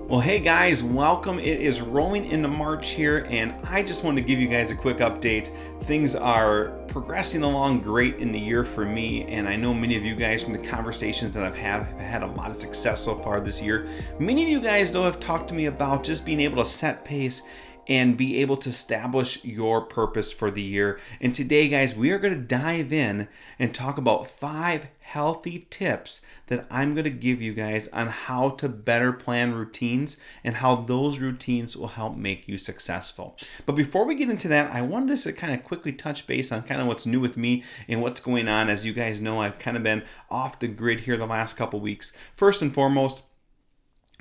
Well, hey guys, welcome. It is rolling into March here, and I just wanted to give you guys a quick update. Things are progressing along great in the year for me, and I know many of you guys from the conversations that I've had a lot of success so far this year. Many of you guys, though, have talked to me about just being able to set pace and be able to establish your purpose for the year. And today, guys, we are going to dive in and talk about 5 healthy tips that I'm going to give you guys on how to better plan routines and how those routines will help make you successful. But before we get into that, I wanted us to kind of quickly touch base on kind of what's new with me and what's going on. As you guys know, I've kind of been off the grid here the last couple weeks. First and foremost,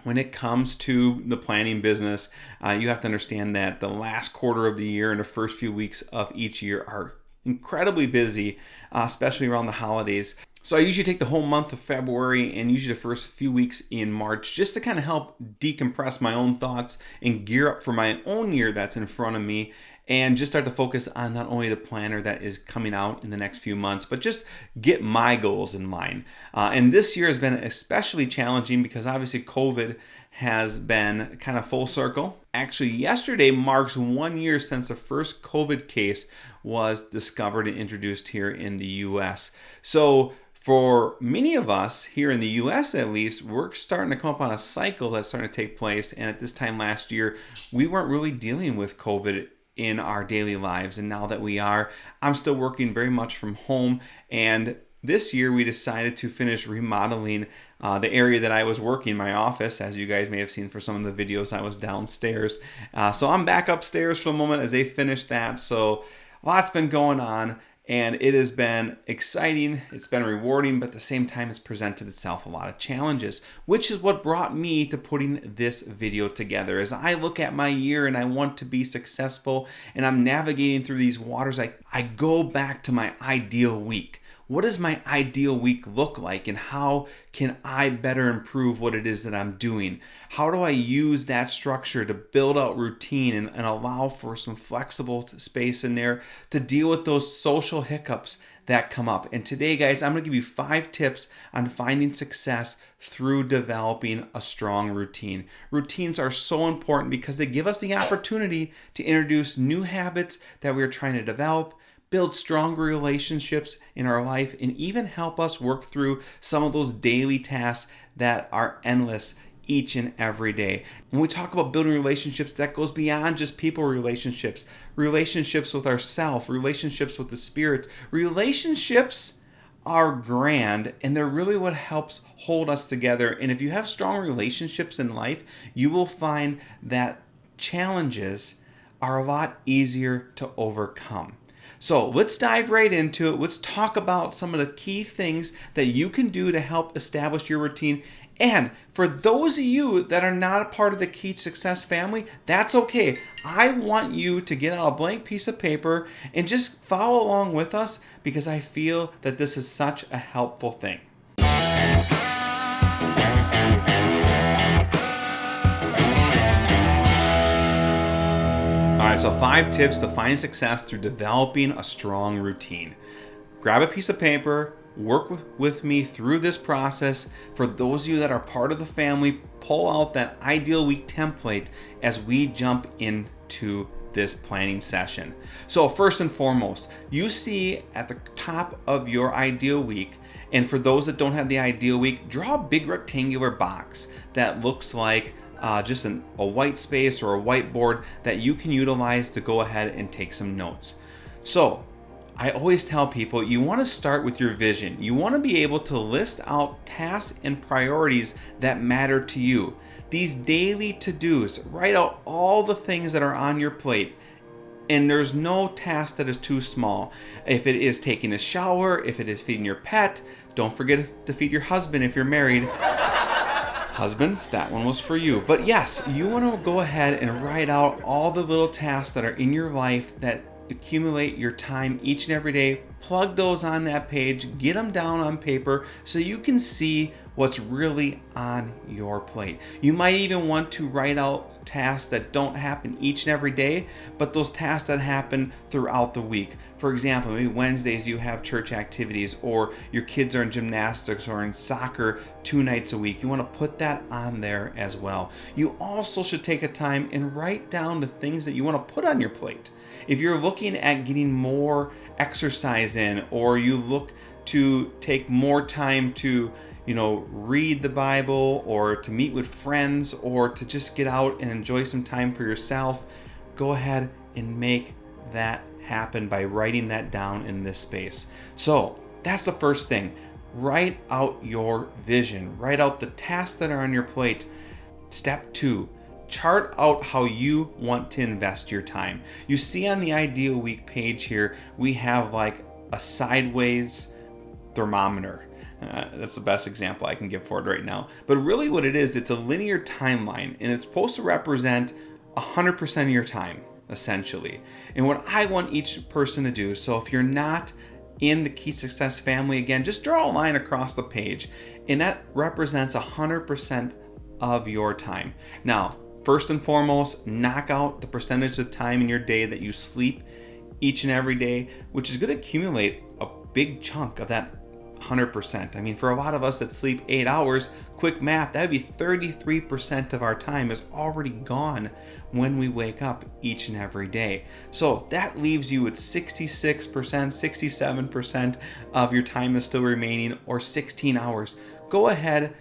when it comes to the planning business, you have to understand that the last quarter of the year and the first few weeks of each year are incredibly busy, especially around the holidays. So I usually take the whole month of February and usually the first few weeks in March just to kind of help decompress my own thoughts and gear up for my own year that's in front of me, and just start to focus on not only the planner that is coming out in the next few months, but just get my goals in mind. And this year has been especially challenging because obviously COVID has been kind of full circle. Actually, yesterday marks 1 year since the first COVID case was discovered and introduced here in the US. So for many of us here in the US, at least, we're starting to come up on a cycle that's starting to take place. And at this time last year, we weren't really dealing with COVID in our daily lives. And now that we are, I'm still working very much from home. And this year we decided to finish remodeling the area that I was working, my office. As you guys may have seen for some of the videos, I was downstairs. So I'm back upstairs for the moment as they finish that. So a lot's been going on, and it has been exciting. It's been rewarding, but at the same time, it's presented itself a lot of challenges, which is what brought me to putting this video together. As I look at my year and I want to be successful and I'm navigating through these waters, I go back to my ideal week. What does my ideal week look like, and how can I better improve what it is that I'm doing? How do I use that structure to build out routine and allow for some flexible space in there to deal with those social hiccups that come up? And today, guys, I'm going to give you 5 tips on finding success through developing a strong routine. Routines are so important because they give us the opportunity to introduce new habits that we're trying to develop, build stronger relationships in our life, and even help us work through some of those daily tasks that are endless each and every day. When we talk about building relationships, that goes beyond just people relationships, relationships with ourselves, relationships with the Spirit. Relationships are grand, and they're really what helps hold us together. And if you have strong relationships in life, you will find that challenges are a lot easier to overcome. So let's dive right into it. Let's talk about some of the key things that you can do to help establish your routine. And for those of you that are not a part of the Key Success family, that's okay. I want you to get out a blank piece of paper and just follow along with us, because I feel that this is such a helpful thing. All right, so 5 tips to find success through developing a strong routine. Grab a piece of paper, work with me through this process. For those of you that are part of the family, pull out that ideal week template as we jump into this planning session. So first and foremost, you see at the top of your ideal week, and for those that don't have the ideal week, draw a big rectangular box that looks like just a white space or a whiteboard that you can utilize to go ahead and take some notes. So I always tell people, you want to start with your vision. You want to be able to list out tasks and priorities that matter to you. These daily to-dos, write out all the things that are on your plate. And there's no task that is too small. If it is taking a shower, if it is feeding your pet, don't forget to feed your husband if you're married. Husbands, that one was for you. But yes, you want to go ahead and write out all the little tasks that are in your life that accumulate your time each and every day. Plug those on that page, get them down on paper so you can see what's really on your plate. You might even want to write out tasks that don't happen each and every day, but those tasks that happen throughout the week. For example, maybe Wednesdays you have church activities, or your kids are in gymnastics or in soccer 2 nights a week. You want to put that on there as well. You also should take a time and write down the things that you want to put on your plate. If you're looking at getting more exercise in, or you look to take more time to read the Bible, or to meet with friends, or to just get out and enjoy some time for yourself, go ahead and make that happen by writing that down in this space. So that's the first thing. Write out your vision. Write out the tasks that are on your plate. Step 2, chart out how you want to invest your time. You see on the Ideal Week page here, we have like a sideways thermometer. That's the best example I can give for it right now. But really what it is, it's a linear timeline, and it's supposed to represent 100% of your time, essentially. And what I want each person to do, so if you're not in the Key Success family, again, just draw a line across the page, and that represents 100% of your time. Now, first and foremost, knock out the percentage of time in your day that you sleep each and every day, which is going to accumulate a big chunk of that 100%. I mean, for a lot of us that sleep 8 hours, quick math, that would be 33% of our time is already gone when we wake up each and every day. So that leaves you with 66%, 67% of your time is still remaining, or 16 hours. Go ahead,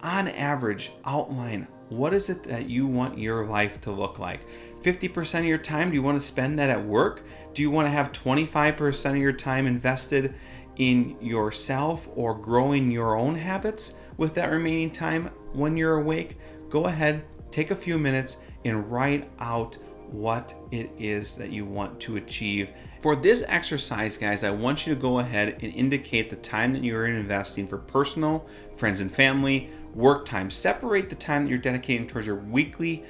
on average, outline what is it that you want your life to look like. 50% of your time, do you want to spend that at work? Do you want to have 25% of your time invested in yourself or growing your own habits with that remaining time when you're awake? Go ahead, take a few minutes and write out what it is that you want to achieve. For this exercise, guys, I want you to go ahead and indicate the time that you are investing for personal, friends and family, work time. Separate the time that you're dedicating towards your weekly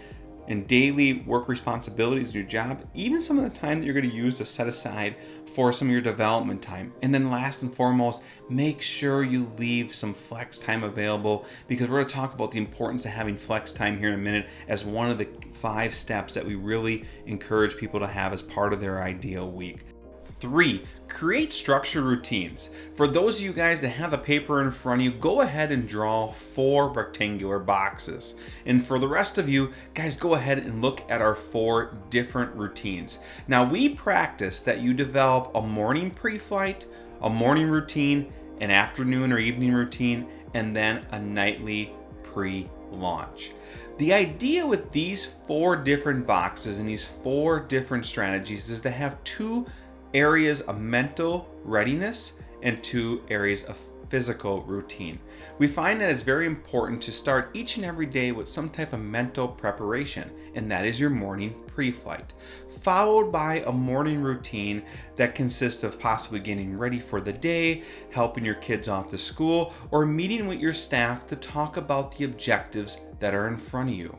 and daily work responsibilities in your job, even some of the time that you're going to use to set aside for some of your development time. And then last and foremost, make sure you leave some flex time available, because we're going to talk about the importance of having flex time here in a minute as one of the 5 steps that we really encourage people to have as part of their ideal week. 3, create structured routines. For those of you guys that have the paper in front of you, go ahead and draw 4 rectangular boxes. And for the rest of you guys, go ahead and look at our 4 different routines. Now, we practice that you develop a morning pre-flight, a morning routine, an afternoon or evening routine, and then a nightly pre-launch. The idea with these 4 different boxes and these 4 different strategies is to have 2 areas of mental readiness and 2 areas of physical routine. We find that it's very important to start each and every day with some type of mental preparation, and that is your morning pre-flight, followed by a morning routine that consists of possibly getting ready for the day, helping your kids off to school, or meeting with your staff to talk about the objectives that are in front of you.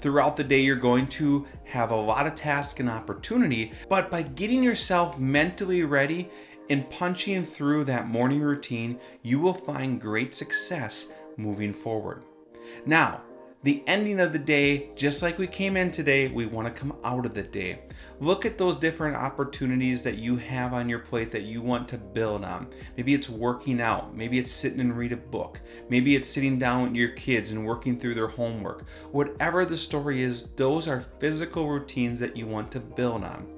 Throughout the day, you're going to have a lot of tasks and opportunity, but by getting yourself mentally ready and punching through that morning routine, you will find great success moving forward. Now, the ending of the day, just like we came in today, we want to come out of the day. Look at those different opportunities that you have on your plate that you want to build on. Maybe it's working out. Maybe it's sitting and read a book. Maybe it's sitting down with your kids and working through their homework. Whatever the story is, those are physical routines that you want to build on.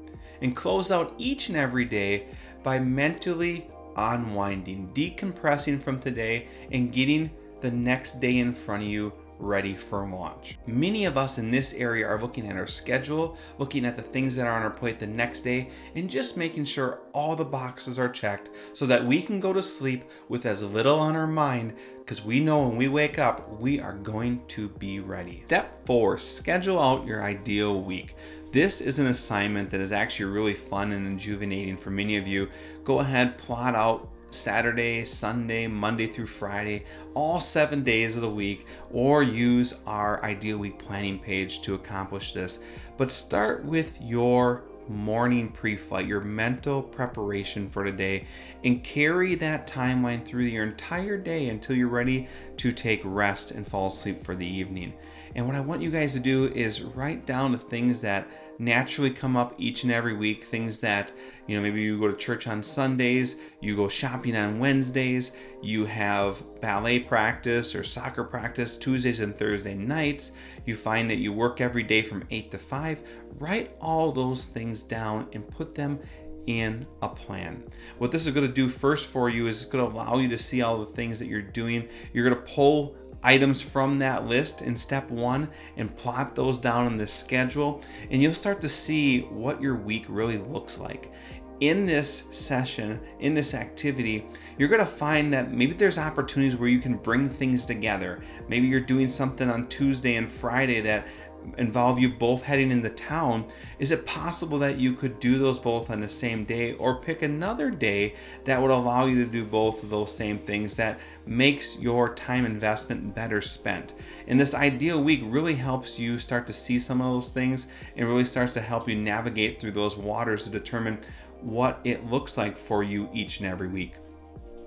And close out each and every day by mentally unwinding, decompressing from today, and getting the next day in front of you ready for launch. Many of us in this area are looking at our schedule, looking at the things that are on our plate the next day, and just making sure all the boxes are checked so that we can go to sleep with as little on our mind, because we know when we wake up, we are going to be ready. Step 4, schedule out your ideal week. This is an assignment that is actually really fun and rejuvenating for many of you. Go ahead, plot out Saturday, Sunday, Monday through Friday, all 7 days of the week, or use our Ideal Week planning page to accomplish this. But start with your morning pre-flight, your mental preparation for today, and carry that timeline through your entire day until you're ready to take rest and fall asleep for the evening. And what I want you guys to do is write down the things that naturally come up each and every week, things that, maybe you go to church on Sundays, you go shopping on Wednesdays, you have ballet practice or soccer practice Tuesdays and Thursday nights, you find that you work every day from 8 to 5. Write all those things down and put them in a plan. What this is going to do first for you is it's going to allow you to see all the things that you're doing. You're going to pull items from that list in step 1 and plot those down on the schedule, and you'll start to see what your week really looks like. In this session, in this activity, you're going to find that maybe there's opportunities where you can bring things together. Maybe you're doing something on Tuesday and Friday that involve you both heading into town. Is it possible that you could do those both on the same day, or pick another day that would allow you to do both of those same things that makes your time investment better spent? And this ideal week really helps you start to see some of those things and really starts to help you navigate through those waters to determine what it looks like for you each and every week.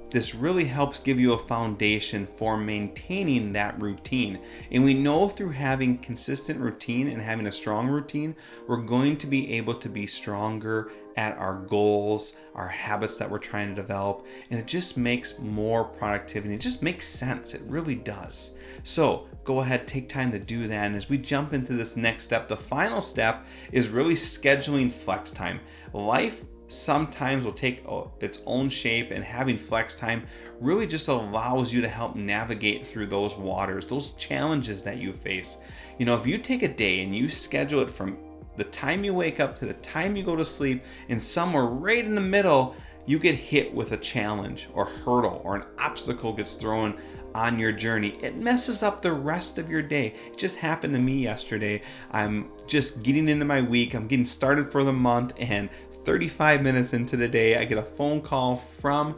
This really helps give you a foundation for maintaining that routine. And we know through having consistent routine and having a strong routine, we're going to be able to be stronger at our goals, our habits that we're trying to develop. And it just makes more productivity. It just makes sense. It really does. So go ahead, take time to do that. And as we jump into this next step, the final step is really scheduling flex time. Life sometimes will take its own shape, and having flex time really just allows you to help navigate through those waters, those challenges that you face. If you take a day and you schedule it from the time you wake up to the time you go to sleep, and somewhere right in the middle you get hit with a challenge or hurdle or an obstacle gets thrown on your journey, it messes up the rest of your day. It just happened to me yesterday. I'm just getting into my week, I'm getting started for the month, and 35 minutes into the day, I get a phone call from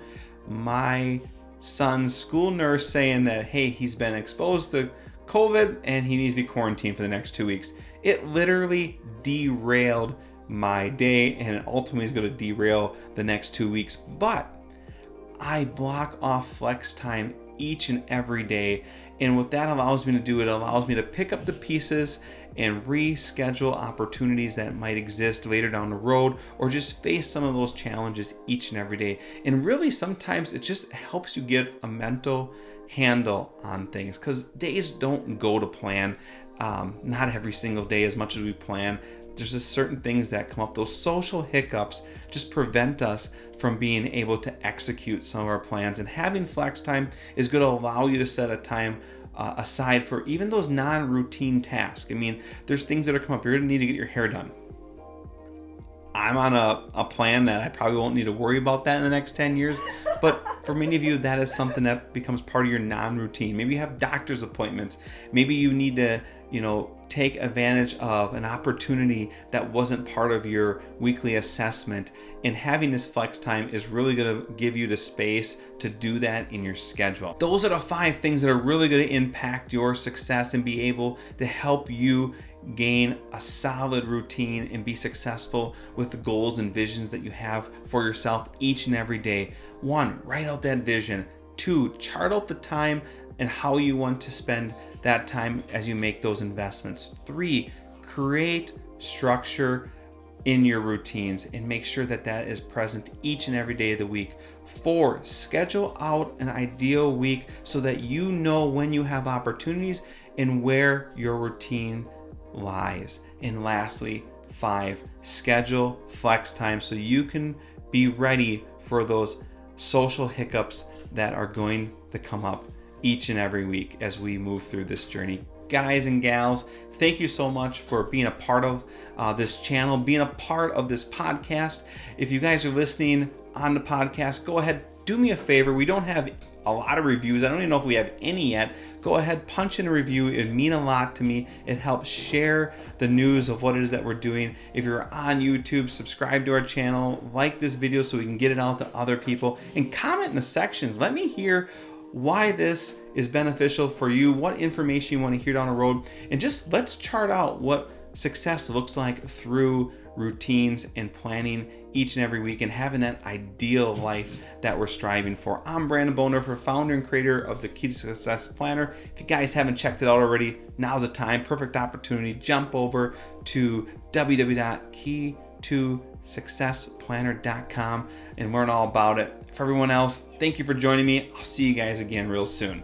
my son's school nurse saying that, hey, he's been exposed to COVID and he needs to be quarantined for the next 2 weeks. It literally derailed my day, and it ultimately is going to derail the next 2 weeks. But I block off flex time each and every day. And what that allows me to do, it allows me to pick up the pieces and reschedule opportunities that might exist later down the road, or just face some of those challenges each and every day. And really, sometimes it just helps you get a mental handle on things, because days don't go to plan. Not every single day as much as we plan. There's just certain things that come up. Those social hiccups just prevent us from being able to execute some of our plans. And having flex time is going to allow you to set a time aside for even those non-routine tasks. I mean, there's things that are come up. You're going to need to get your hair done. I'm on a plan that I probably won't need to worry about that in the next 10 years. But for many of you, that is something that becomes part of your non-routine. Maybe you have doctor's appointments. Maybe you need to, take advantage of an opportunity that wasn't part of your weekly assessment. And having this flex time is really going to give you the space to do that in your schedule. Those are the 5 things that are really going to impact your success and be able to help you gain a solid routine and be successful with the goals and visions that you have for yourself each and every day. 1, write out that vision. 2, chart out the time and how you want to spend that time as you make those investments. 3, create structure in your routines and make sure that that is present each and every day of the week. 4, schedule out an ideal week so that you know when you have opportunities and where your routine lies. And lastly, 5, schedule flex time so you can be ready for those social hiccups that are going to come up each and every week as we move through this journey. Guys and gals, thank you so much for being a part of this channel, being a part of this podcast. If you guys are listening on the podcast, go ahead, do me a favor. We don't have a lot of reviews. I don't even know if we have any yet. Go ahead, punch in a review. It would mean a lot to me. It helps share the news of what it is that we're doing. If you're on YouTube, subscribe to our channel, like this video so we can get it out to other people, and comment in the sections. Let me hear why this is beneficial for you, what information you want to hear down the road, and just let's chart out what success looks like through routines and planning each and every week and having that ideal life that we're striving for. I'm Branden Bodendorfer, founder and creator of the Key to Success Planner. If you guys haven't checked it out already, now's the time, perfect opportunity. Jump over to www.keytosuccessplanner.com and learn all about it. For everyone else, thank you for joining me. I'll see you guys again real soon.